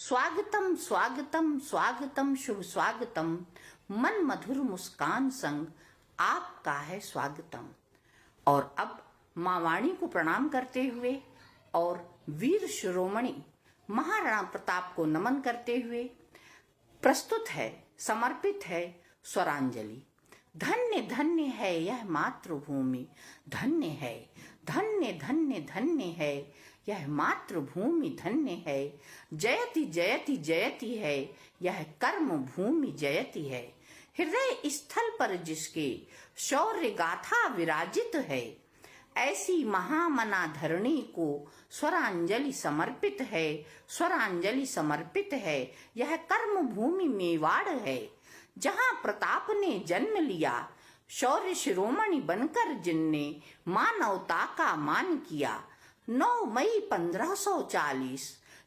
स्वागतम स्वागतम स्वागतम शुभ स्वागतम। मन मधुर मुस्कान संग आपका है स्वागतम। और अब माँ वाणी को प्रणाम करते हुए और वीर शिरोमणि महाराणा प्रताप को नमन करते हुए प्रस्तुत है, समर्पित है स्वरांजलि। धन्य धन्य है यह मातृभूमि, धन्य है, धन्य धन्य धन्य है यह मातृभूमि, धन्य है। जयति जयति जयति है यह कर्म भूमि, जयति है। हृदय स्थल पर जिसके शौर्य गाथा विराजित है, ऐसी महामना धरणी को स्वरांजलि समर्पित है, स्वरांजलि समर्पित है। यह कर्म भूमि मेवाड़ है, जहाँ प्रताप ने जन्म लिया, शौर्य शिरोमणि बनकर जिनने मानवता का मान किया। 9 मई 1540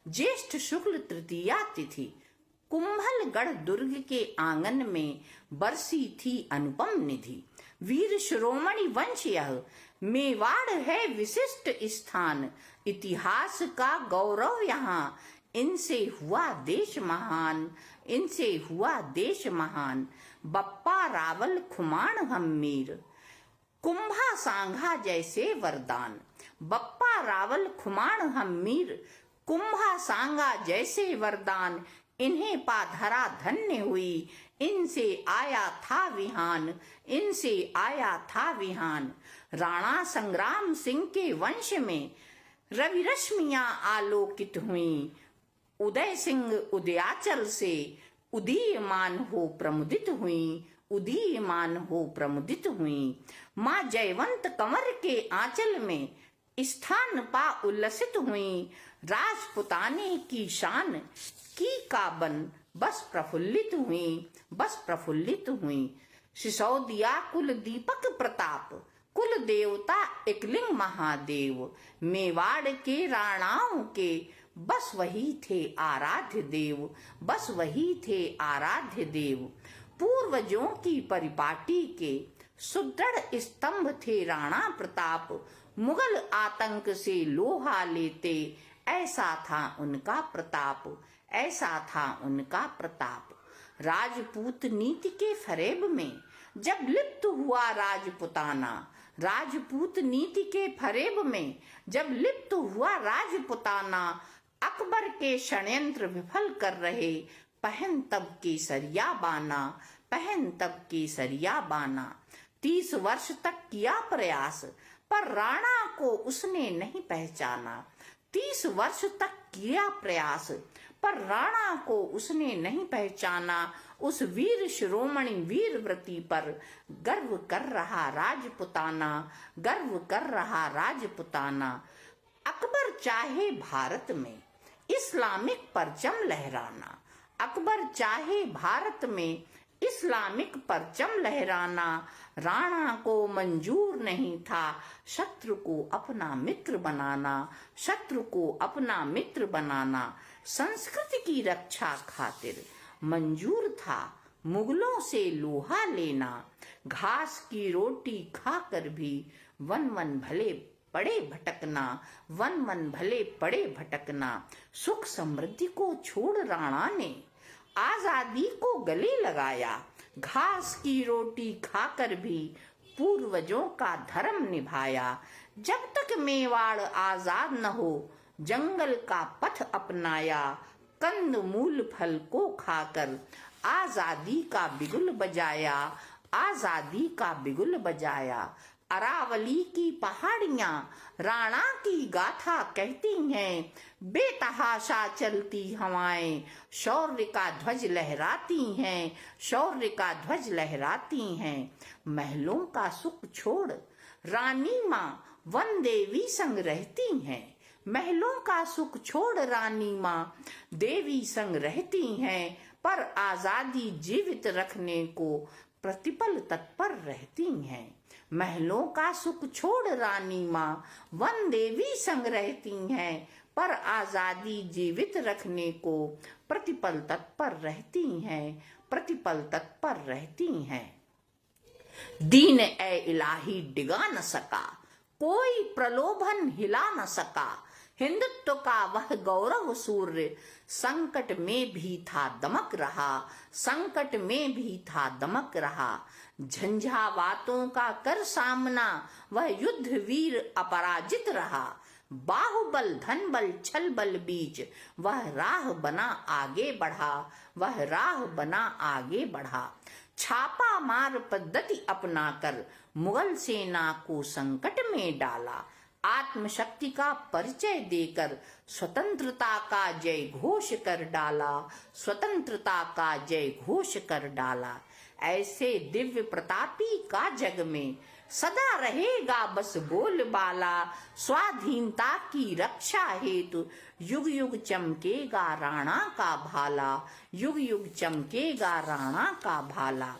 ज्येष्ठ शुक्ल तृतीया तिथि, कुंभलगढ़ दुर्ग के आंगन में बरसी थी अनुपम निधि। वीर शिरोमणि वंश यह मेवाड़ है विशिष्ट स्थान, इतिहास का गौरव यहाँ, इनसे हुआ देश महान, इनसे हुआ देश महान। बप्पा रावल खुमाण हम मीर, कुंभा सांघा जैसे वरदान। बप्पा रावल खुमाण हम मीर, कुंभा सांगा जैसे वरदान। इन्हें पाधरा धन्य हुई, इनसे आया था विहान, इनसे आया था विहान। राणा संग्राम सिंह के वंश में रवि रश्मियां आलोकित हुई, उदय सिंह उदयाचल से उदीयमान हो प्रमुदित हुई, उदीयमान हो प्रमुदित हुई। माँ जयवंत कंवर के आंचल में स्थान पा उल्लसित हुई, राजपुताने की शान की काबन बस प्रफुल्लित हुई, बस प्रफुल्लित हुई। सिसोदिया कुल दीपक प्रताप, कुल देवता एकलिंग महादेव। मेवाड़ के राणाओं के बस वही थे आराध्य देव, बस वही थे आराध्य देव। पूर्वजों की परिपाटी के सुदृढ़ स्तंभ थे राणा प्रताप, मुगल आतंक से लोहा लेते, ऐसा था उनका प्रताप, ऐसा था उनका प्रताप। राजपूत नीति के फरेब में जब लिप्त हुआ राजपुताना, राजपूत नीति के फरेब में जब लिप्त हुआ राजपुताना, अकबर के षड्यंत्र विफल कर रहे, पहन तब केसरिया बाना, पहन तब केसरिया बाना। 30 वर्ष तक किया प्रयास, पर राणा को उसने नहीं पहचाना। 30 वर्ष तक किया प्रयास, पर राणा को उसने नहीं पहचाना। उस वीर शिरोमणि वीरव्रती पर गर्व कर रहा राजपुताना, गर्व कर रहा राजपुताना। अकबर चाहे भारत में इस्लामिक परचम लहराना, अकबर चाहे भारत में इस्लामिक परचम लहराना। राणा को मंजूर नहीं था शत्रु को अपना मित्र बनाना, शत्रु को अपना मित्र बनाना। संस्कृति की रक्षा खातिर मंजूर था मुगलों से लोहा लेना। घास की रोटी खाकर भी वन वन भले पड़े भटकना, वन वन भले पड़े भटकना। सुख समृद्धि को छोड़ राणा ने आजादी को गले लगाया। घास की रोटी खाकर भी पूर्वजों का धर्म निभाया। जब तक मेवाड़ आजाद न हो जंगल का पथ अपनाया, कंद मूल फल को खाकर आजादी का बिगुल बजाया, आजादी का बिगुल बजाया। अरावली की पहाड़ियां राणा की गाथा कहती हैं, बेतहाशा चलती हवाएं शौर्य का ध्वज लहराती हैं, शौर्य का ध्वज लहराती हैं। महलों का सुख छोड़ रानी माँ वन देवी संग रहती हैं, महलों का सुख छोड़ रानी माँ देवी संग रहती हैं। पर आजादी जीवित रखने को प्रतिपल तत्पर रहती हैं। महलों का सुख छोड़ रानी माँ वन देवी संग रहती हैं, पर आजादी जीवित रखने को प्रतिपल तत्पर रहती हैं, प्रतिपल तत्पर रहती हैं। दीन ए इलाही डिगा न सका, कोई प्रलोभन हिला न सका। हिंदुत्व का वह गौरव सूर्य संकट में भी था दमक रहा, संकट में भी था दमक रहा। झंझावातों का कर सामना वह युद्ध वीर अपराजित रहा। बाहुबल धन बल छल बल बीच वह राह बना आगे बढ़ा, वह राह बना आगे बढ़ा। छापा मार पद्धति अपनाकर मुगल सेना को संकट में डाला। आत्मशक्ति का परिचय देकर स्वतंत्रता का जय घोष कर डाला, स्वतंत्रता का जय घोष कर डाला। ऐसे दिव्य प्रतापी का जग में सदा रहेगा बस बोलबाला। स्वाधीनता की रक्षा हेतु युग युग चमकेगा राणा का भाला, युग युग चमकेगा राणा का भाला।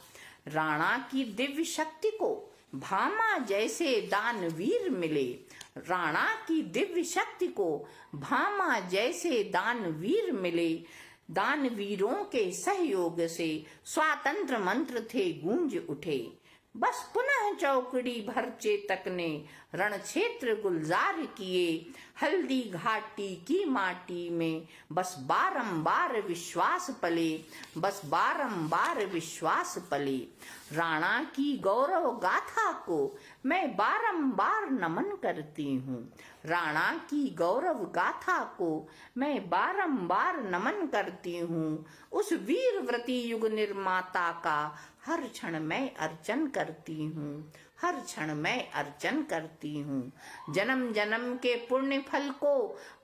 राणा की दिव्य शक्ति को भामा जैसे दानवीर मिले, राणा की दिव्य शक्ति को भामा जैसे दानवीर मिले। दानवीरों के सहयोग से स्वातंत्र मंत्र थे गूंज उठे। बस पुनः चौकड़ी भर चेतक ने रण क्षेत्र गुलजार किए। हल्दी घाटी की माटी में बस बारंबार विश्वास पले, बस बारंबार विश्वास पले। राणा की गौरव गाथा को मैं बारंबार नमन करती हूँ, राणा की गौरव गाथा को मैं बारंबार नमन करती हूँ। उस वीर व्रती युग निर्माता का हर क्षण मैं अर्चन करती हूँ, हर क्षण मैं अर्चन करती हूँ। जन्म जन्म के पुण्य फल को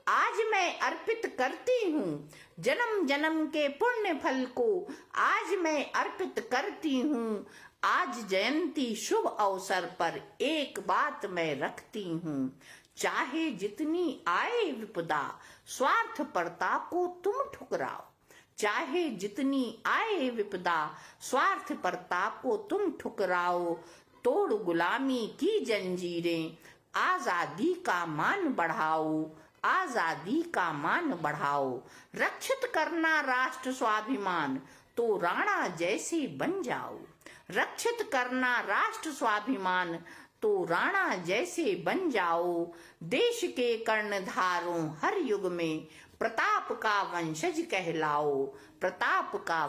आज मैं अर्पित करती हूँ, जन्म जन्म के पुण्य फल को आज मैं अर्पित करती हूँ। आज जयंती शुभ अवसर पर एक बात मैं रखती हूँ, चाहे जितनी आए विपदा स्वार्थपरता को तुम ठुकराओ, चाहे जितनी आए विपदा स्वार्थपरता को तुम ठुकराओ। तोड़ गुलामी की जंजीरें आजादी का मान बढ़ाओ, आजादी का मान बढ़ाओ। रक्षित करना राष्ट्र स्वाभिमान तो राणा जैसे बन जाओ, रक्षित करना राष्ट्र स्वाभिमान तो राणा जैसे बन जाओ। देश के कर्णधारों हर युग में प्रताप का वंशज कहलाओ, प्रताप का